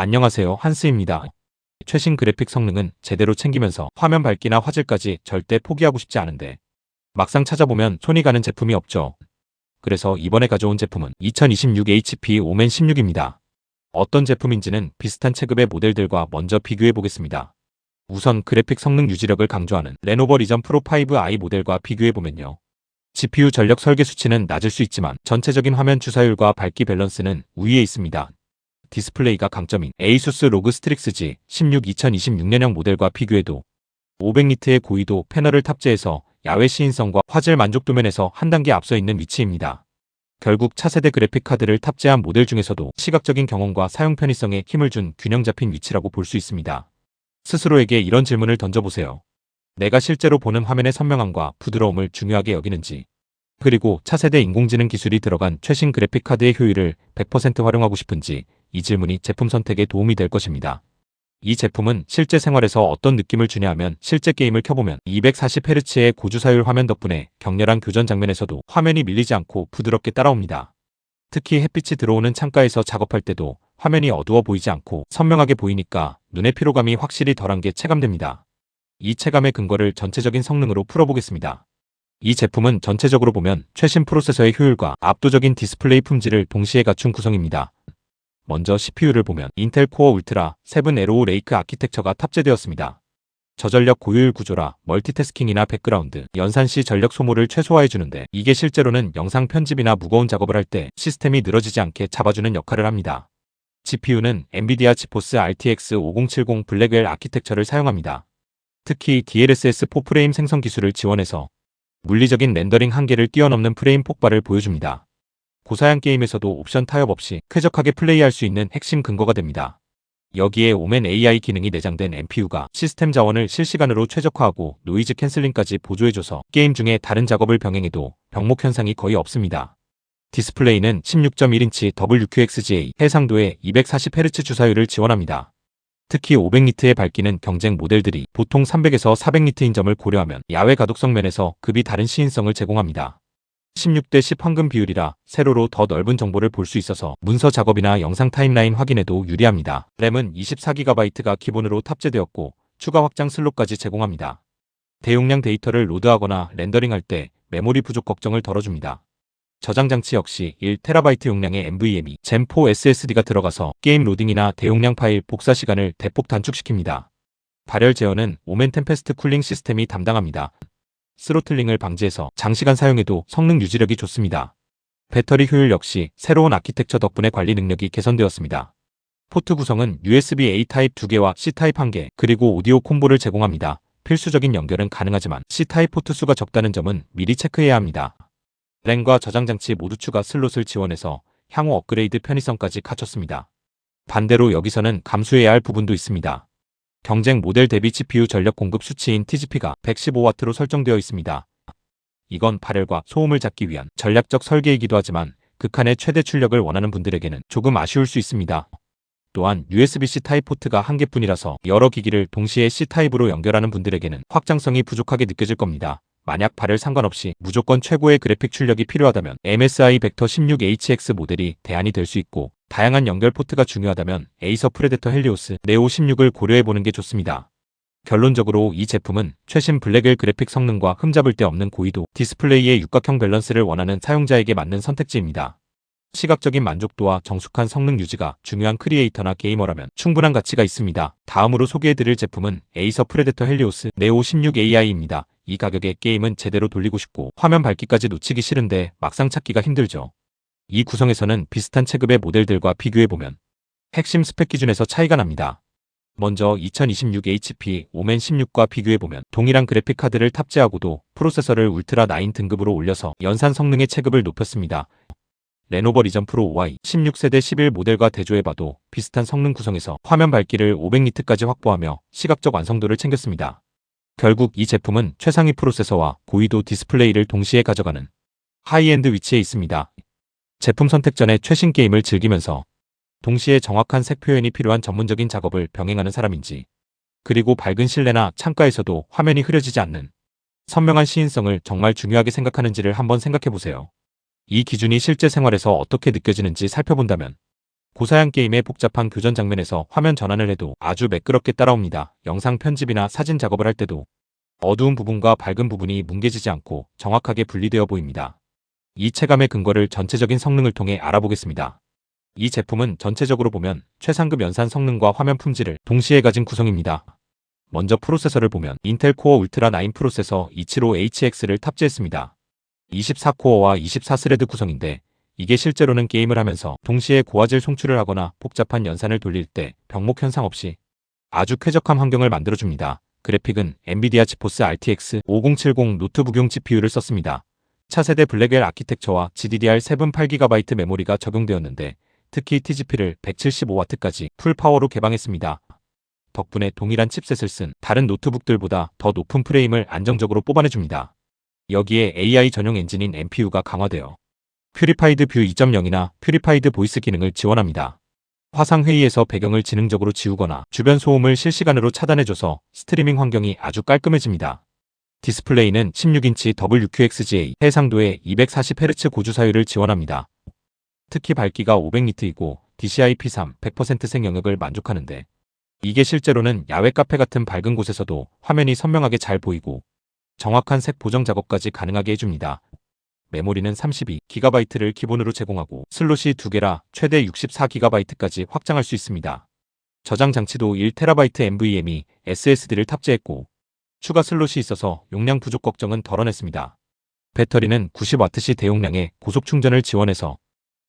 안녕하세요, 한스입니다. 최신 그래픽 성능은 제대로 챙기면서 화면 밝기나 화질까지 절대 포기하고 싶지 않은데 막상 찾아보면 손이 가는 제품이 없죠. 그래서 이번에 가져온 제품은 2026 HP 오멘 16입니다. 어떤 제품인지는 비슷한 체급의 모델들과 먼저 비교해 보겠습니다. 우선 그래픽 성능 유지력을 강조하는 레노버 리전 프로 5i 모델과 비교해 보면요. GPU 전력 설계 수치는 낮을 수 있지만 전체적인 화면 주사율과 밝기 밸런스는 우위에 있습니다. 디스플레이가 강점인 ASUS ROG Strix G16 2026년형 모델과 비교해도 500니트의 고위도 패널을 탑재해서 야외 시인성과 화질 만족도 면에서 한 단계 앞서 있는 위치입니다. 결국 차세대 그래픽카드를 탑재한 모델 중에서도 시각적인 경험과 사용 편의성에 힘을 준 균형 잡힌 위치라고 볼 수 있습니다. 스스로에게 이런 질문을 던져보세요. 내가 실제로 보는 화면의 선명함과 부드러움을 중요하게 여기는지, 그리고 차세대 인공지능 기술이 들어간 최신 그래픽카드의 효율을 100% 활용하고 싶은지, 이 질문이 제품 선택에 도움이 될 것입니다. 이 제품은 실제 생활에서 어떤 느낌을 주냐 하면 실제 게임을 켜보면 240Hz의 고주사율 화면 덕분에 격렬한 교전 장면에서도 화면이 밀리지 않고 부드럽게 따라옵니다. 특히 햇빛이 들어오는 창가에서 작업할 때도 화면이 어두워 보이지 않고 선명하게 보이니까 눈의 피로감이 확실히 덜한 게 체감됩니다. 이 체감의 근거를 전체적인 성능으로 풀어보겠습니다. 이 제품은 전체적으로 보면 최신 프로세서의 효율과 압도적인 디스플레이 품질을 동시에 갖춘 구성입니다. 먼저 CPU를 보면 인텔 코어 울트라 7 에로우 레이크 아키텍처가 탑재되었습니다. 저전력 고효율 구조라 멀티태스킹이나 백그라운드, 연산 시 전력 소모를 최소화해주는데 이게 실제로는 영상 편집이나 무거운 작업을 할 때 시스템이 늘어지지 않게 잡아주는 역할을 합니다. GPU는 엔비디아 지포스 RTX 5070 블랙웰 아키텍처를 사용합니다. 특히 DLSS 4 프레임 생성 기술을 지원해서 물리적인 렌더링 한계를 뛰어넘는 프레임 폭발을 보여줍니다. 고사양 게임에서도 옵션 타협 없이 쾌적하게 플레이할 수 있는 핵심 근거가 됩니다. 여기에 오멘 AI 기능이 내장된 NPU가 시스템 자원을 실시간으로 최적화하고 노이즈 캔슬링까지 보조해줘서 게임 중에 다른 작업을 병행해도 병목 현상이 거의 없습니다. 디스플레이는 16.1인치 WQXGA 해상도의 240Hz 주사율을 지원합니다. 특히 500니트의 밝기는 경쟁 모델들이 보통 300에서 400니트인 점을 고려하면 야외 가독성 면에서 급이 다른 시인성을 제공합니다. 16대 10 황금 비율이라 세로로 더 넓은 정보를 볼 수 있어서 문서 작업이나 영상 타임라인 확인에도 유리합니다. 램은 24GB가 기본으로 탑재되었고 추가 확장 슬롯까지 제공합니다. 대용량 데이터를 로드하거나 렌더링할 때 메모리 부족 걱정을 덜어줍니다. 저장 장치 역시 1TB 용량의 NVMe Gen4 SSD가 들어가서 게임 로딩이나 대용량 파일 복사 시간을 대폭 단축시킵니다. 발열 제어는 오멘 템페스트 쿨링 시스템이 담당합니다. 스로틀링을 방지해서 장시간 사용해도 성능 유지력이 좋습니다. 배터리 효율 역시 새로운 아키텍처 덕분에 관리 능력이 개선되었습니다. 포트 구성은 USB-A 타입 2개와 C 타입 1개, 그리고 오디오 콤보를 제공합니다. 필수적인 연결은 가능하지만 C 타입 포트 수가 적다는 점은 미리 체크해야 합니다. 램과 저장 장치 모두 추가 슬롯을 지원해서 향후 업그레이드 편의성까지 갖췄습니다. 반대로 여기서는 감수해야 할 부분도 있습니다. 경쟁 모델 대비 GPU 전력 공급 수치인 TGP가 115W로 설정되어 있습니다. 이건 발열과 소음을 잡기 위한 전략적 설계이기도 하지만 극한의 최대 출력을 원하는 분들에게는 조금 아쉬울 수 있습니다. 또한 USB-C 타입 포트가 한 개뿐이라서 여러 기기를 동시에 C 타입으로 연결하는 분들에게는 확장성이 부족하게 느껴질 겁니다. 만약 발열 상관없이 무조건 최고의 그래픽 출력이 필요하다면 MSI 벡터 16HX 모델이 대안이 될 수 있고, 다양한 연결 포트가 중요하다면 에이서 프레데터 헬리오스 네오 16을 고려해보는 게 좋습니다. 결론적으로 이 제품은 최신 블랙웰 그래픽 성능과 흠잡을 데 없는 고위도 디스플레이의 육각형 밸런스를 원하는 사용자에게 맞는 선택지입니다. 시각적인 만족도와 정숙한 성능 유지가 중요한 크리에이터나 게이머라면 충분한 가치가 있습니다. 다음으로 소개해드릴 제품은 에이서 프레데터 헬리오스 네오 16AI입니다. 이 가격에 게임은 제대로 돌리고 싶고 화면 밝기까지 놓치기 싫은데 막상 찾기가 힘들죠. 이 구성에서는 비슷한 체급의 모델들과 비교해보면 핵심 스펙 기준에서 차이가 납니다. 먼저 2026 HP 오멘 16과 비교해보면 동일한 그래픽카드를 탑재하고도 프로세서를 울트라 9 등급으로 올려서 연산 성능의 체급을 높였습니다. 레노버 리전 프로 5i 16세대 11 모델과 대조해봐도 비슷한 성능 구성에서 화면 밝기를 500니트까지 확보하며 시각적 완성도를 챙겼습니다. 결국 이 제품은 최상위 프로세서와 고위도 디스플레이를 동시에 가져가는 하이엔드 위치에 있습니다. 제품 선택 전에 최신 게임을 즐기면서 동시에 정확한 색 표현이 필요한 전문적인 작업을 병행하는 사람인지, 그리고 밝은 실내나 창가에서도 화면이 흐려지지 않는 선명한 시인성을 정말 중요하게 생각하는지를 한번 생각해보세요. 이 기준이 실제 생활에서 어떻게 느껴지는지 살펴본다면 고사양 게임의 복잡한 교전 장면에서 화면 전환을 해도 아주 매끄럽게 따라옵니다. 영상 편집이나 사진 작업을 할 때도 어두운 부분과 밝은 부분이 뭉개지지 않고 정확하게 분리되어 보입니다. 이 체감의 근거를 전체적인 성능을 통해 알아보겠습니다. 이 제품은 전체적으로 보면 최상급 연산 성능과 화면 품질을 동시에 가진 구성입니다. 먼저 프로세서를 보면 인텔 코어 울트라 9 프로세서 275HX를 탑재했습니다. 24코어와 24스레드 구성인데 이게 실제로는 게임을 하면서 동시에 고화질 송출을 하거나 복잡한 연산을 돌릴 때 병목 현상 없이 아주 쾌적한 환경을 만들어줍니다. 그래픽은 엔비디아 지포스 RTX 5070 노트북용 GPU를 썼습니다. 차세대 블랙웰 아키텍처와 GDDR7 8GB 메모리가 적용되었는데 특히 TGP를 175W까지 풀파워로 개방했습니다. 덕분에 동일한 칩셋을 쓴 다른 노트북들보다 더 높은 프레임을 안정적으로 뽑아내줍니다. 여기에 AI 전용 엔진인 NPU가 강화되어 퓨리파이드 뷰 2.0이나 퓨리파이드 보이스 기능을 지원합니다. 화상회의에서 배경을 지능적으로 지우거나 주변 소음을 실시간으로 차단해줘서 스트리밍 환경이 아주 깔끔해집니다. 디스플레이는 16인치 WQXGA 해상도의 240Hz 고주 사율을 지원합니다. 특히 밝기가 500니트이고 DCI-P3 100% 생영역을 만족하는데 이게 실제로는 야외 카페 같은 밝은 곳에서도 화면이 선명하게 잘 보이고 정확한 색 보정 작업까지 가능하게 해줍니다. 메모리는 32GB를 기본으로 제공하고 슬롯이 2개라 최대 64GB까지 확장할 수 있습니다. 저장 장치도 1TB NVMe SSD를 탑재했고 추가 슬롯이 있어서 용량 부족 걱정은 덜어냈습니다. 배터리는 90W시 대용량의 고속 충전을 지원해서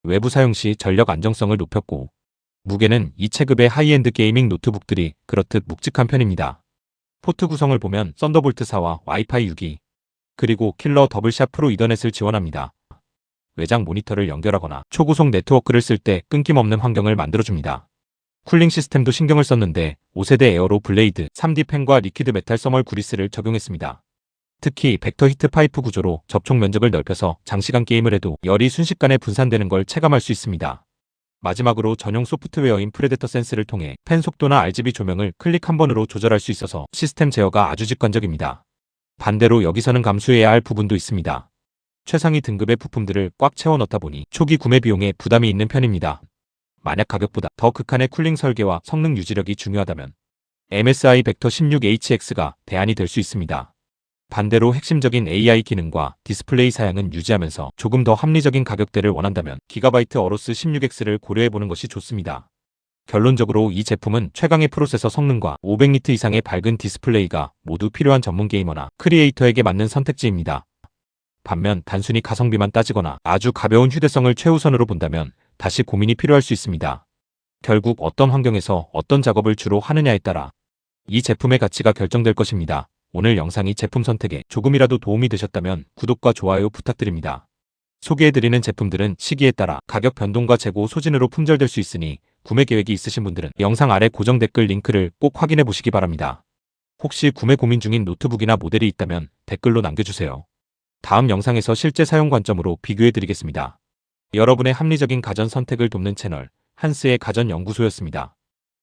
외부 사용 시 전력 안정성을 높였고 무게는 이 체급의 하이엔드 게이밍 노트북들이 그렇듯 묵직한 편입니다. 포트 구성을 보면 썬더볼트 4와 와이파이 6이 그리고 킬러 더블샷 프로 이더넷을 지원합니다. 외장 모니터를 연결하거나 초고속 네트워크를 쓸 때 끊김없는 환경을 만들어줍니다. 쿨링 시스템도 신경을 썼는데 5세대 에어로 블레이드 3D 팬과 리퀴드 메탈 서멀 구리스를 적용했습니다. 특히 벡터 히트 파이프 구조로 접촉 면적을 넓혀서 장시간 게임을 해도 열이 순식간에 분산되는 걸 체감할 수 있습니다. 마지막으로 전용 소프트웨어인 프레데터 센스를 통해 팬 속도나 RGB 조명을 클릭 한 번으로 조절할 수 있어서 시스템 제어가 아주 직관적입니다. 반대로 여기서는 감수해야 할 부분도 있습니다. 최상위 등급의 부품들을 꽉 채워 넣다 보니 초기 구매 비용에 부담이 있는 편입니다. 만약 가격보다 더 극한의 쿨링 설계와 성능 유지력이 중요하다면 MSI 벡터 16HX가 대안이 될 수 있습니다. 반대로 핵심적인 AI 기능과 디스플레이 사양은 유지하면서 조금 더 합리적인 가격대를 원한다면 기가바이트 어로스 16X를 고려해보는 것이 좋습니다. 결론적으로 이 제품은 최강의 프로세서 성능과 500니트 이상의 밝은 디스플레이가 모두 필요한 전문 게이머나 크리에이터에게 맞는 선택지입니다. 반면 단순히 가성비만 따지거나 아주 가벼운 휴대성을 최우선으로 본다면 다시 고민이 필요할 수 있습니다. 결국 어떤 환경에서 어떤 작업을 주로 하느냐에 따라 이 제품의 가치가 결정될 것입니다. 오늘 영상이 제품 선택에 조금이라도 도움이 되셨다면 구독과 좋아요 부탁드립니다. 소개해드리는 제품들은 시기에 따라 가격 변동과 재고 소진으로 품절될 수 있으니 구매 계획이 있으신 분들은 영상 아래 고정 댓글 링크를 꼭 확인해 보시기 바랍니다. 혹시 구매 고민 중인 노트북이나 모델이 있다면 댓글로 남겨주세요. 다음 영상에서 실제 사용 관점으로 비교해 드리겠습니다. 여러분의 합리적인 가전 선택을 돕는 채널 한스의 가전연구소였습니다.